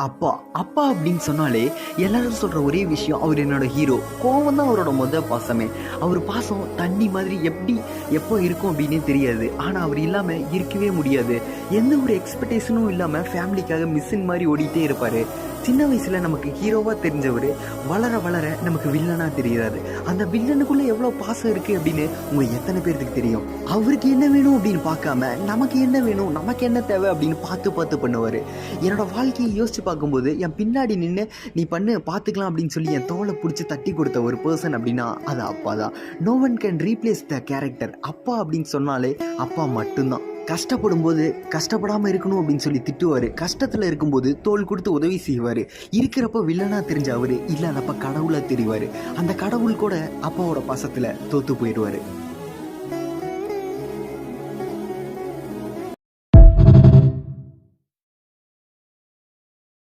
அப்பா அப்பா அப்படின்னு சொன்னாலே எல்லாரும் சொல்கிற ஒரே விஷயம் அவர் என்னோட ஹீரோ. கோவம் தான் அவரோட பாசமே. அவர் பாசம் தண்ணி மாதிரி எப்போ இருக்கும் அப்படின்னே தெரியாது. ஆனால் அவர் இல்லாமல் இருக்கவே முடியாது. எந்த ஒரு எக்ஸ்பெக்டேஷனும் இல்லாமல் ஃபேமிலிக்காக மிஷின் மாதிரி ஓடிட்டே இருப்பார். சின்ன வயசில் நமக்கு ஹீரோவாக தெரிஞ்சவர் வளர வளர நமக்கு வில்லனாக தெரிகிறாரு. அந்த வில்லனுக்குள்ளே எவ்வளோ பாசம் இருக்குது அப்படின்னு உங்கள் எத்தனை பேர்த்துக்கு தெரியும்? அவருக்கு என்ன வேணும் அப்படின்னு பார்க்காம நமக்கு என்ன வேணும், நமக்கு என்ன தேவை அப்படின்னு பார்த்து பண்ணுவார். என்னோட வாழ்க்கையை யோசிச்சு பார்க்கும்போது என் பின்னாடி நின்று நீ பார்த்துக்கலாம் அப்படின்னு சொல்லி என் தோலை பிடிச்சி தட்டி கொடுத்த ஒரு பர்சன் அப்படின்னா அது அப்பா தான். No one can replace the character. அப்பா அப்படின்னு சொன்னாலே அப்பா மட்டும்தான். கஷ்டப்படும் போது கஷ்டப்படாமல் இருக்கணும் அப்படின்னு சொல்லி திட்டுவார். கஷ்டத்தில் இருக்கும்போது தோள் கொடுத்து உதவி செய்வார். இருக்கிறப்ப வில்லனாக தெரிஞ்ச அவர் இல்லாதப்ப கடவுளாக தெரிவார். அந்த கடவுள் கூட அப்பாவோட பாசத்தில் தோற்று போயிடுவார்.